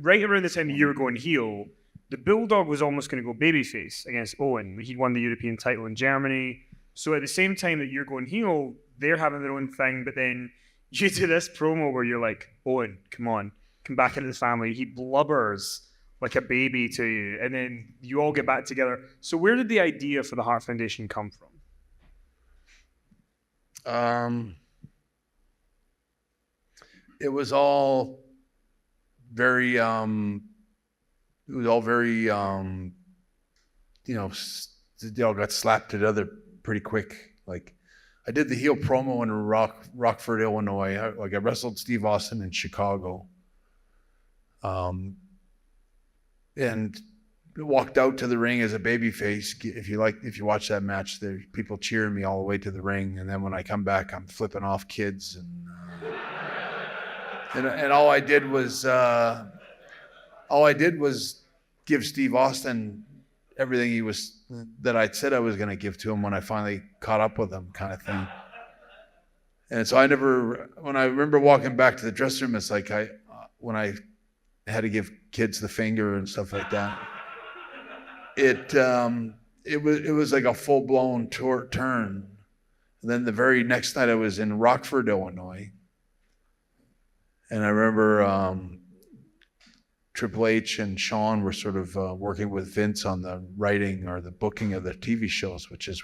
right around the time you were going heel, the Bulldog was almost going to go babyface against Owen. He won the European title in Germany. So at the same time that you're going heel, they're having their own thing. But then you do this promo where you're like, Owen, come on, come back into the family. He blubbers like a baby to you. And then you all get back together. So where did the idea for the Hart Foundation come from? It was all very, they all got slapped together pretty quick. Like, I did the heel promo in Rockford, Illinois. I wrestled Steve Austin in Chicago. And walked out to the ring as a babyface. If you watch that match, there's people cheering me all the way to the ring. And then when I come back, I'm flipping off kids and all I did was give Steve Austin everything that I'd said I was going to give to him when I finally caught up with him, kind of thing. And so when I remember walking back to the dressing room, it's like when I had to give kids the finger and stuff like that. It was like a full-blown turn. And then the very next night I was in Rockford, Illinois. And I remember Triple H and Shawn were sort of working with Vince on the writing or the booking of the TV shows, which is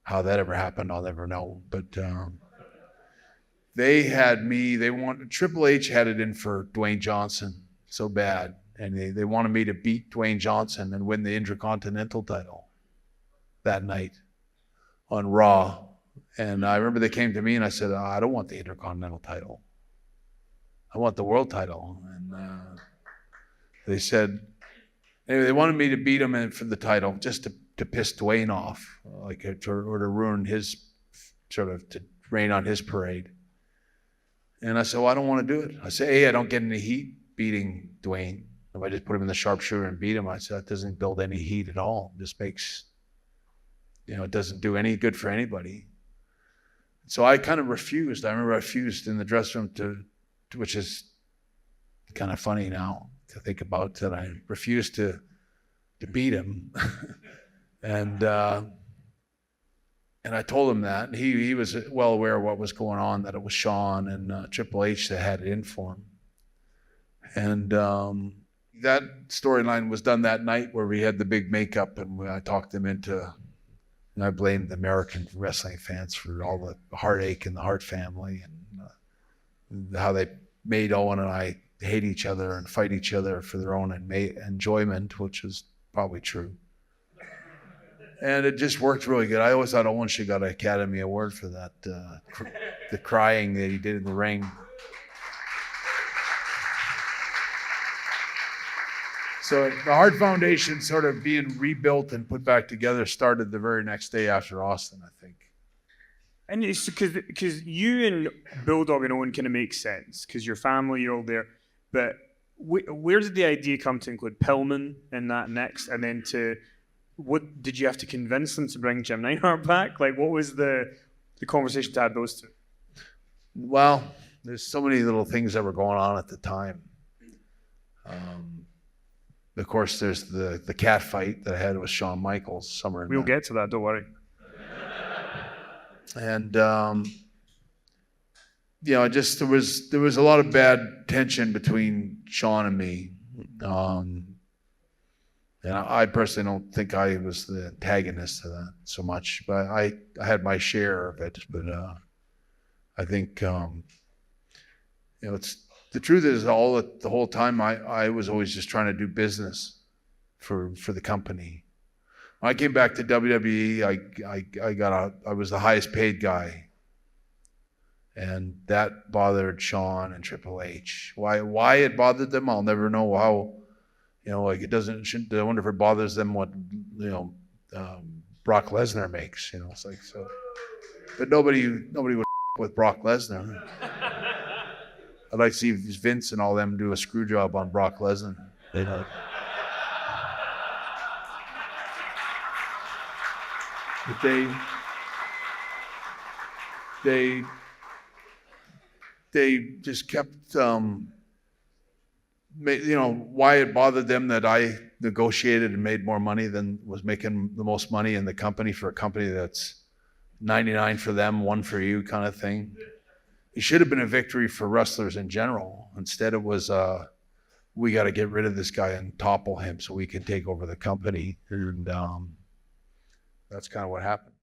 how that ever happened, I'll never know. But they had me, Triple H had it in for Dwayne Johnson so bad. And they wanted me to beat Dwayne Johnson and win the Intercontinental title that night on Raw. And I remember they came to me and I said, I don't want the Intercontinental title. I want the world title. And they said, anyway, they wanted me to beat him for the title just to piss Dwayne off, or to ruin his, to rain on his parade. And I said, well, I don't want to do it. I said, I don't get any heat beating Dwayne. If I just put him in the sharpshooter and beat him, I said, that doesn't build any heat at all. It just makes, it doesn't do any good for anybody. So I kind of refused. I remember I refused in the dressing room which is kind of funny now to think about, that I refused to beat him. And I told him that. And he was well aware of what was going on, that it was Shawn and Triple H that had it in for him. And that storyline was done that night where we had the big makeup, and I talked them into, and I blamed the American wrestling fans for all the heartache in the Hart family and how they made Owen and I hate each other and fight each other for their own enjoyment, which is probably true. And it just worked really good. I always thought Owen should got an Academy Award for that, the crying that he did in the ring. So the Hart Foundation sort of being rebuilt and put back together started the very next day after Austin, I think. And it's because you and Bulldog and Owen kind of make sense, because your family, you're all there. But where did the idea come to include Pillman in that next? And then what did you have to convince them to bring Jim Neidhart back? Like, what was the conversation to add those two? Well, there's so many little things that were going on at the time. Of course, there's the cat fight that I had with Shawn Michaels somewhere in We'll get to that, don't worry. And just there was a lot of bad tension between Shawn and me. And I personally don't think I was the antagonist to that so much, but I had my share of it. But I think it's the truth is the whole time I was always just trying to do business for the company. When I came back to WWE, I was the highest paid guy, and that bothered Shawn and Triple H. Why it bothered them, I'll never know. How, it doesn't. I wonder if it bothers them what Brock Lesnar makes. It's like so. But nobody would with Brock Lesnar. I'd like to see Vince and all them do a screw job on Brock Lesnar. But they just kept why it bothered them that I negotiated and made more money than was making the most money in the company for a company that's 99 for them, 1 for you kind of thing. It should have been a victory for wrestlers in general. Instead, it was, we got to get rid of this guy and topple him so we can take over the company. And that's kind of what happened.